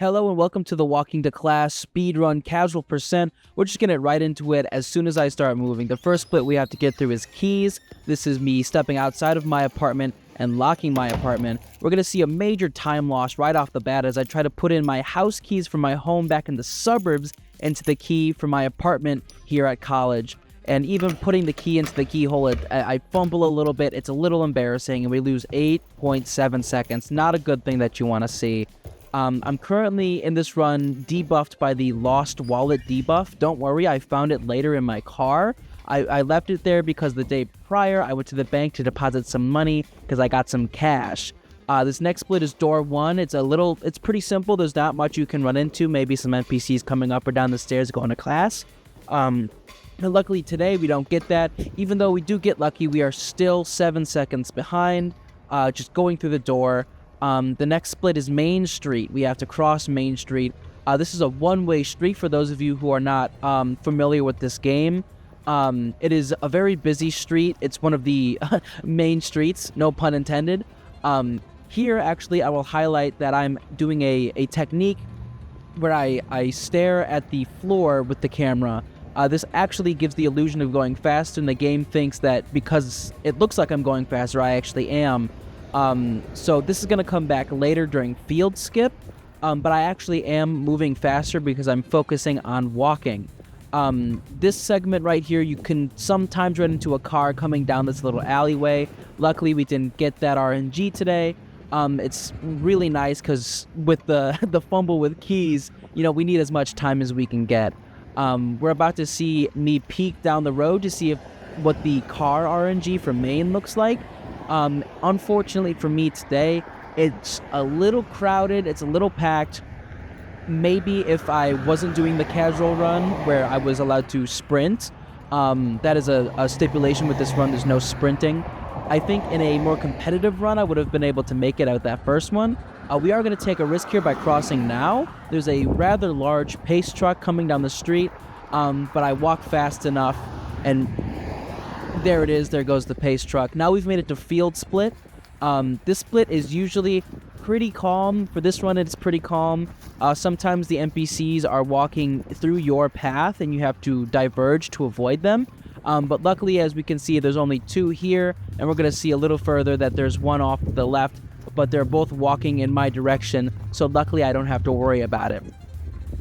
Hello and welcome to the Walking to Class Speedrun Casual Percent. We're just gonna get right into it as soon as I start moving. The first split we have to get through is keys. This is me stepping outside of my apartment and locking my apartment. We're gonna see a major time loss right off the bat as I try to put in my house keys from my home back in the suburbs into the key for my apartment here at college. And even putting the key into the keyhole, I fumble a little bit. It's a little embarrassing and we lose 8.7 seconds. Not a good thing that you wanna see. I'm currently in this run debuffed by the Lost Wallet debuff. Don't worry, I found it later in my car. I left it there because the day prior I went to the bank to deposit some money because I got some cash. This next split is door 1. It's pretty simple. There's not much you can run into. Maybe some NPCs coming up or down the stairs going to class. And luckily today we don't get that. Even though we do get lucky, we are still 7 seconds behind, just going through the door. The next split is Main Street. We have to cross Main Street. This is a one-way street for those of you who are not familiar with this game. It is a very busy street. It's one of the main streets, no pun intended. Here, actually, I will highlight that I'm doing a technique where I stare at the floor with the camera. This actually gives the illusion of going faster, and the game thinks that because it looks like I'm going faster, I actually am. So this is going to come back later during field skip, but I actually am moving faster because I'm focusing on walking. This segment right here, you can sometimes run into a car coming down this little alleyway. Luckily, we didn't get that RNG today. It's really nice because with the fumble with keys, we need as much time as we can get. We're about to see me peek down the road to see what the car RNG from Maine looks like. Unfortunately for me today, it's a little crowded, it's a little packed. Maybe if I wasn't doing the casual run where I was allowed to sprint, that is a stipulation with this run, there's no sprinting. I think in a more competitive run, I would have been able to make it out that first one. We are going to take a risk here by crossing now. There's a rather large pace truck coming down the street, but I walk fast enough and there it is, there goes the pace truck. Now we've made it to field split. This split is usually pretty calm. For this run, it's pretty calm. Sometimes the NPCs are walking through your path and you have to diverge to avoid them. But luckily, as we can see, there's only 2 here, and we're going to see a little further that there's one off to the left, but they're both walking in my direction, so luckily I don't have to worry about it.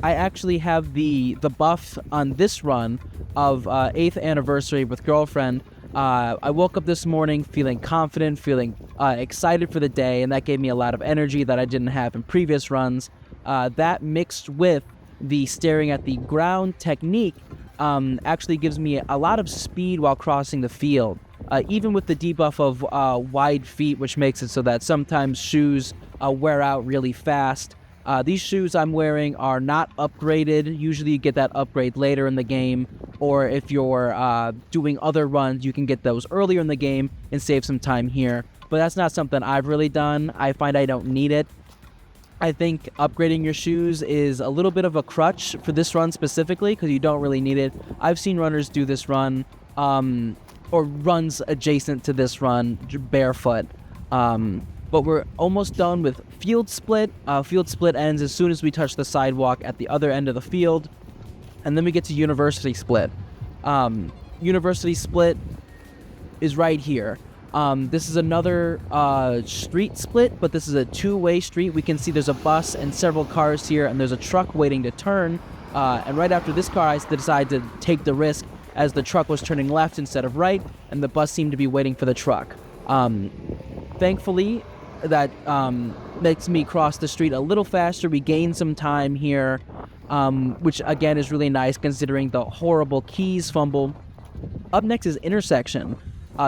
I actually have the buff on this run of 8th anniversary with girlfriend. I woke up this morning feeling confident, feeling excited for the day, and that gave me a lot of energy that I didn't have in previous runs. That mixed with the staring at the ground technique actually gives me a lot of speed while crossing the field. Even with the debuff of wide feet, which makes it so that sometimes shoes wear out really fast. These shoes I'm wearing are not upgraded. Usually you get that upgrade later in the game, or if you're doing other runs, you can get those earlier in the game and save some time here. But that's not something I've really done. I find I don't need it. I think upgrading your shoes is a little bit of a crutch for this run specifically because you don't really need it. I've seen runners do this run, or runs adjacent to this run, barefoot. But we're almost done with field split. Field split ends as soon as we touch the sidewalk at the other end of the field. And then we get to university split. University split is right here. This is another street split, but this is a 2-way street. We can see there's a bus and several cars here, and there's a truck waiting to turn. And right after this car, I decided to take the risk as the truck was turning left instead of right, and the bus seemed to be waiting for the truck. Thankfully, that makes me cross the street a little faster. We gain some time here, which again is really nice considering the horrible keys fumble. Up next is intersection.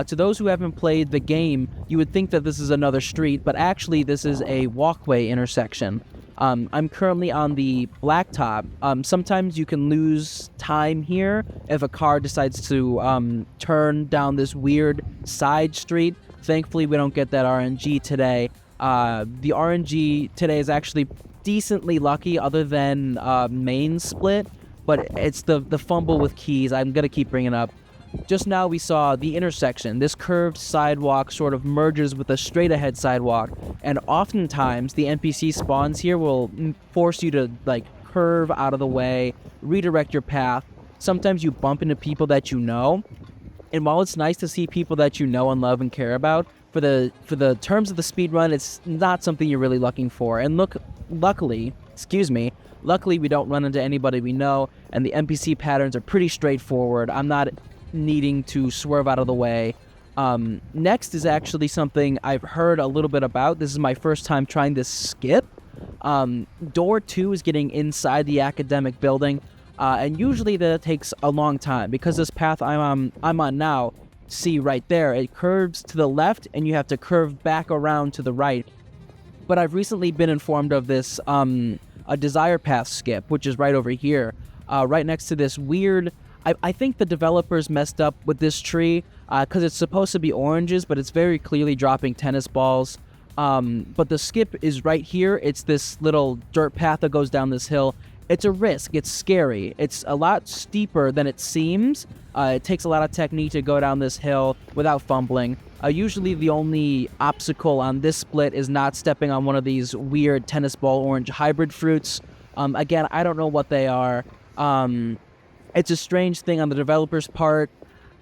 To those who haven't played the game, you would think that this is another street, but actually this is a walkway intersection. I'm currently on the blacktop. Sometimes you can lose time here if a car decides to turn down this weird side street. Thankfully, we don't get that RNG today. The RNG today is actually decently lucky other than main split, but it's the fumble with keys. I'm going to keep bringing up. Just now we saw the intersection. This curved sidewalk sort of merges with a straight ahead sidewalk, and oftentimes the NPC spawns here will force you to like curve out of the way, redirect your path. Sometimes you bump into people that you know, and while it's nice to see people that you know and love and care about, for the terms of the speedrun, it's not something you're really looking for. And luckily, we don't run into anybody we know, and the NPC patterns are pretty straightforward. I'm not needing to swerve out of the way. Next is actually something I've heard a little bit about. This is my first time trying this skip. Door 2 is getting inside the academic building, and usually that takes a long time because this path I'm on now, see right there, it curves to the left and you have to curve back around to the right. But I've recently been informed of this a desire path skip, which is right over here, right next to this weird. I think the developers messed up with this tree because it's supposed to be oranges, but it's very clearly dropping tennis balls. But the skip is right here. It's this little dirt path that goes down this hill. It's a risk. It's scary. It's a lot steeper than it seems. It takes a lot of technique to go down this hill without fumbling. Usually the only obstacle on this split is not stepping on one of these weird tennis ball orange hybrid fruits. Again, I don't know what they are. It's a strange thing on the developer's part.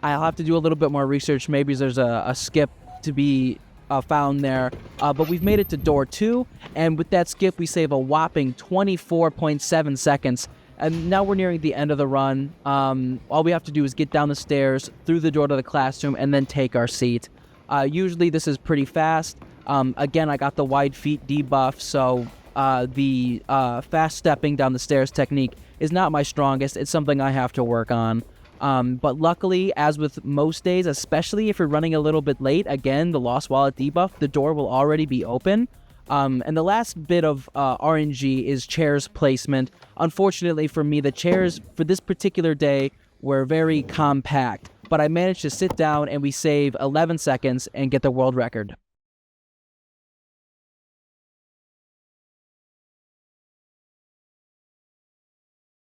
I'll have to do a little bit more research. Maybe there's a skip to be found there. But we've made it to door 2, and with that skip, we save a whopping 24.7 seconds. And now we're nearing the end of the run. All we have to do is get down the stairs, through the door to the classroom, and then take our seat. Usually this is pretty fast. Again, I got the wide feet debuff, so the fast stepping down the stairs technique is not my strongest. It's something I have to work on. But luckily, as with most days, especially if you're running a little bit late, again, the Lost Wallet debuff, the door will already be open. And the last bit of RNG is chairs placement. Unfortunately for me, the chairs for this particular day were very compact, but I managed to sit down and we save 11 seconds and get the world record.